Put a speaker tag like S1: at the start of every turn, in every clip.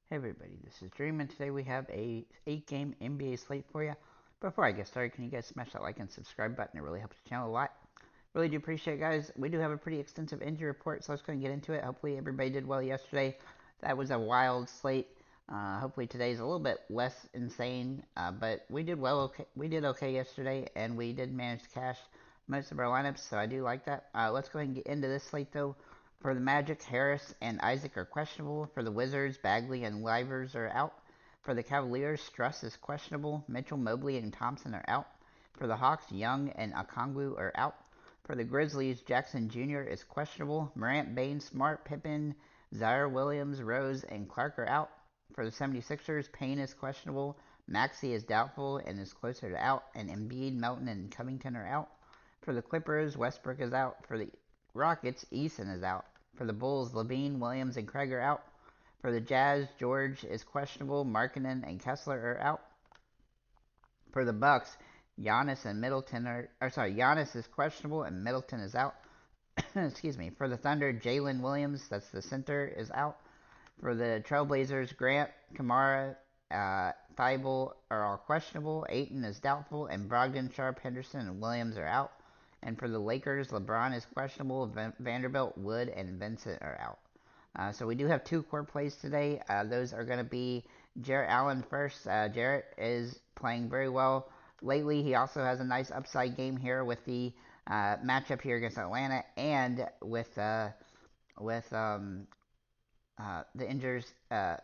S1: Hey everybody, this is Dream, and today we have a 8-game NBA slate for you. Before I get started, can you guys smash that like and subscribe button? It really helps the channel a lot. Really do appreciate it, guys. We do have a pretty extensive injury report, so let's go and get into it. Hopefully everybody did well yesterday. That was a wild slate. Hopefully today's a little bit less insane, but we did well. Okay, we did okay yesterday, and we did manage to cash most of our lineups, so I do like that. Let's go ahead and get into this slate though. For the Magic, Harris and Isaac are questionable. For the Wizards, Bagley and Livers are out. For the Cavaliers, Struss is questionable. Mitchell, Mobley, and Thompson are out. For the Hawks, Young and Okongwu are out. For the Grizzlies, Jackson Jr. is questionable. Morant, Bain, Smart, Pippen, Zaire Williams, Rose, and Clark are out. For the 76ers, Payne is questionable. Maxey is doubtful and is closer to out. And Embiid, Melton, and Covington are out. For the Clippers, Westbrook is out. For the Rockets, Eason is out. For the Bulls, Levine, Williams, and Craig are out. For the Jazz, George is questionable. Markkanen and Kessler are out. For the Bucks, Giannis and Middleton Giannis is questionable and Middleton is out. Excuse me. For the Thunder, Jalen Williams, that's the center, is out. For the Trailblazers, Grant, Kamara, Thibault are all questionable. Ayton is doubtful, and Brogdon, Sharp, Henderson, and Williams are out. And for the Lakers, LeBron is questionable. Vanderbilt, Wood, and Vincent are out. So we do have two core plays today. Those are going to be Jarrett Allen first. Jarrett is playing very well lately. He also has a nice upside game here with the matchup here against Atlanta and with the injures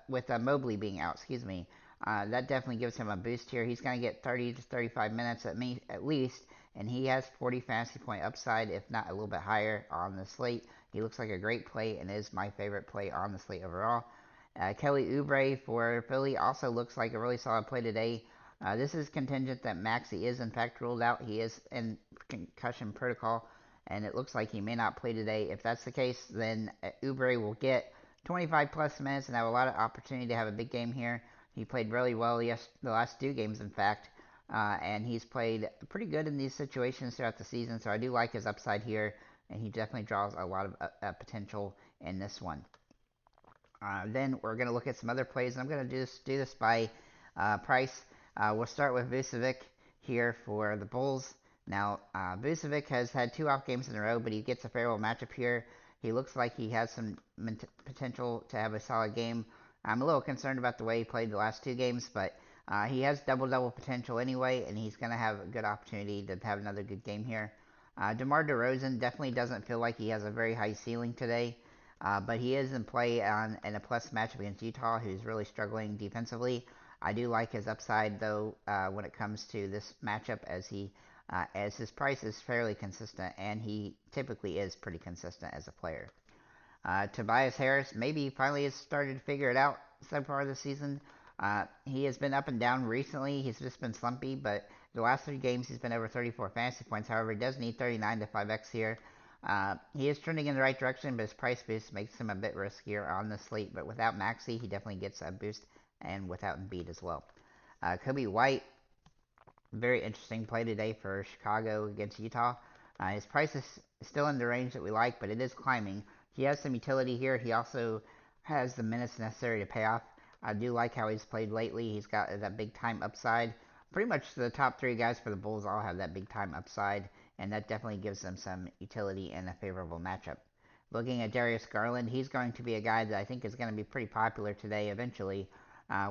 S1: with Mobley being out. Excuse me. That definitely gives him a boost here. He's going to get 30 to 35 minutes at least, and he has 40 fantasy point upside, if not a little bit higher on the slate. He looks like a great play and is my favorite play on the slate overall. Kelly Oubre for Philly also looks like a really solid play today. This is contingent that Maxey is in fact ruled out. He is in concussion protocol, and it looks like he may not play today. If that's the case, then Oubre will get 25 plus minutes and have a lot of opportunity to have a big game here. He played really well the last two games, in fact, and he's played pretty good in these situations throughout the season. So I do like his upside here, and he definitely draws a lot of potential in this one. Then we're going to look at some other plays, and I'm going to just do this by price. We'll start with Vucevic here for the Bulls. Now, Vucevic has had two off games in a row, but he gets a favorable matchup here. He looks like he has some potential to have a solid game. I'm a little concerned about the way he played the last two games, but he has double-double potential anyway, and he's going to have a good opportunity to have another good game here. DeMar DeRozan definitely doesn't feel like he has a very high ceiling today. But he is in play in a plus matchup against Utah, who's really struggling defensively. I do like his upside though when it comes to this matchup, as his price is fairly consistent, and he typically is pretty consistent as a player. Tobias Harris maybe finally has started to figure it out so far this season. He has been up and down recently. He's just been slumpy, but the last three games he's been over 34 fantasy points. However, he does need 39 to 5x here. He is trending in the right direction, but his price boost makes him a bit riskier on the slate. But without Maxey, he definitely gets a boost, and without Embiid as well. Kobe White, very interesting play today for Chicago against Utah. His price is still in the range that we like, but it is climbing. He has some utility here. He also has the minutes necessary to pay off. I do like how he's played lately. He's got that big time upside. Pretty much the top three guys for the Bulls all have that big time upside, and that definitely gives them some utility in a favorable matchup. Looking at Darius Garland, he's going to be a guy that I think is going to be pretty popular today eventually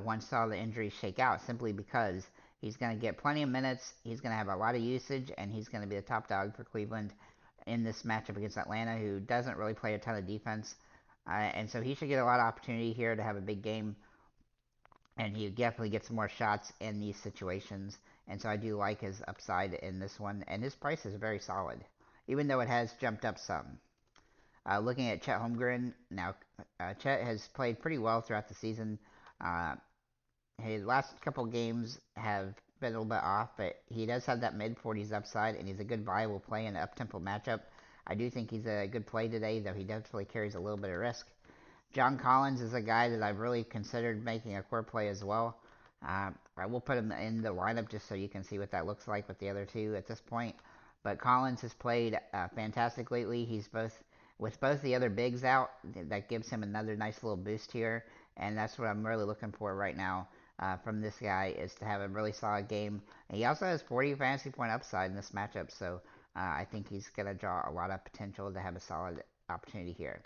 S1: once all the injuries shake out, simply because he's going to get plenty of minutes, he's going to have a lot of usage, and he's going to be the top dog for Cleveland in this matchup against Atlanta, who doesn't really play a ton of defense. And so he should get a lot of opportunity here to have a big game, and he definitely gets more shots in these situations. And so I do like his upside in this one, and his price is very solid, even though it has jumped up some. Looking at Chet Holmgren, now Chet has played pretty well throughout the season. Uh, his last couple games have been a little bit off, but he does have that mid 40s upside, and he's a good viable play in an up-tempo matchup. I do think he's a good play today, though he definitely carries a little bit of risk. John Collins is a guy that I've really considered making a core play as well. I will put him in the lineup just so you can see what that looks like with the other two at this point. But Collins has played fantastic lately. He's both with both the other bigs out. That gives him another nice little boost here. and that's what I'm really looking for right now from this guy is to have a really solid game. And he also has 40 fantasy point upside in this matchup, so I think he's going to draw a lot of potential to have a solid opportunity here.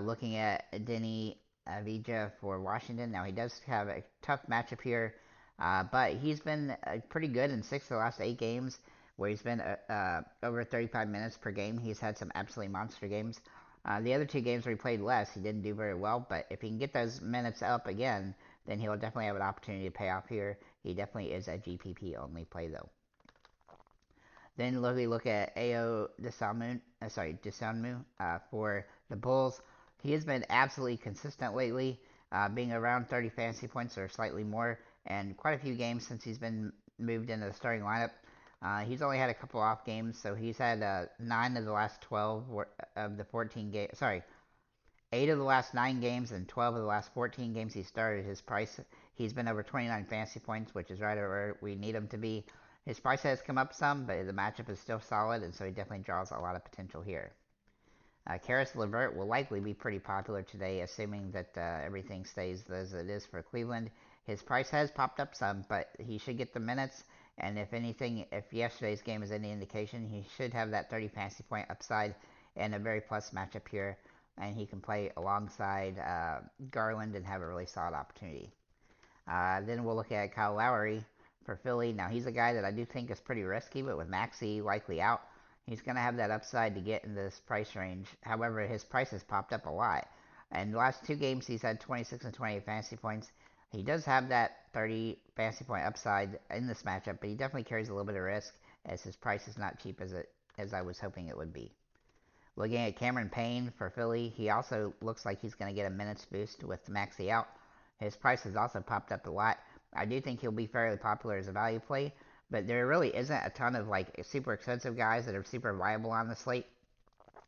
S1: Looking at Denny Avija for Washington. Now, he does have a tough matchup here, but he's been pretty good in 6 of the last 8 games where he's been over 35 minutes per game. He's had some absolutely monster games. The other 2 games where he played less, he didn't do very well, but if he can get those minutes up again, then he'll definitely have an opportunity to pay off here. He definitely is a GPP only play, though. Then we look at Ao Desanmu for the Bulls. He has been absolutely consistent lately, being around 30 fantasy points or slightly more, and quite a few games since he's been moved into the starting lineup. He's only had a couple off games, so he's had 9 of the last 12 of the 14 games. Sorry, 8 of the last 9 games and 12 of the last 14 games he started. His price, he's been over 29 fantasy points, which is right where we need him to be. His price has come up some, but the matchup is still solid, and so he definitely draws a lot of potential here. Karis LeVert will likely be pretty popular today, assuming that everything stays as it is for Cleveland. His price has popped up some, but he should get the minutes. And if anything, if yesterday's game is any indication, he should have that 30 fantasy point upside and a very plus matchup here. And he can play alongside Garland and have a really solid opportunity. Then we'll look at Kyle Lowry for Philly. Now, he's a guy that I do think is pretty risky, but with Maxey likely out, he's going to have that upside to get in this price range. However, his price has popped up a lot. In the last 2 games, he's had 26 and 28 fantasy points. He does have that 30 fantasy point upside in this matchup, but he definitely carries a little bit of risk as his price is not cheap as I was hoping it would be. Looking at Cameron Payne for Philly, he also looks like he's going to get a minutes boost with Maxey out. His price has also popped up a lot. I do think he'll be fairly popular as a value play, but there really isn't a ton of like super expensive guys that are super viable on the slate.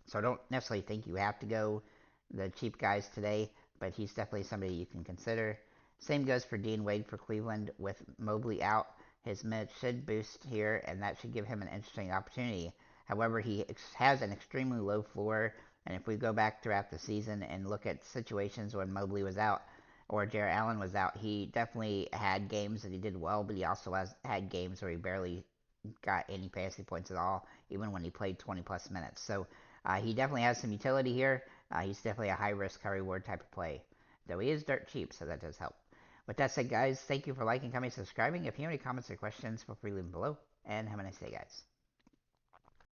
S1: So I don't necessarily think you have to go the cheap guys today, but he's definitely somebody you can consider. Same goes for Dean Wade for Cleveland with Mobley out. His minutes should boost here, and that should give him an interesting opportunity. However, he has an extremely low floor, and if we go back throughout the season and look at situations when Mobley was out or Jarrett Allen was out, he definitely had games that he did well, but he also has had games where he barely got any fantasy points at all, even when he played 20 plus minutes. So he definitely has some utility here. He's definitely a high risk, high reward type of play, though he is dirt cheap, so that does help. With that said, guys, thank you for liking, commenting, subscribing. If you have any comments or questions, feel free to leave them below, and have a nice day, guys.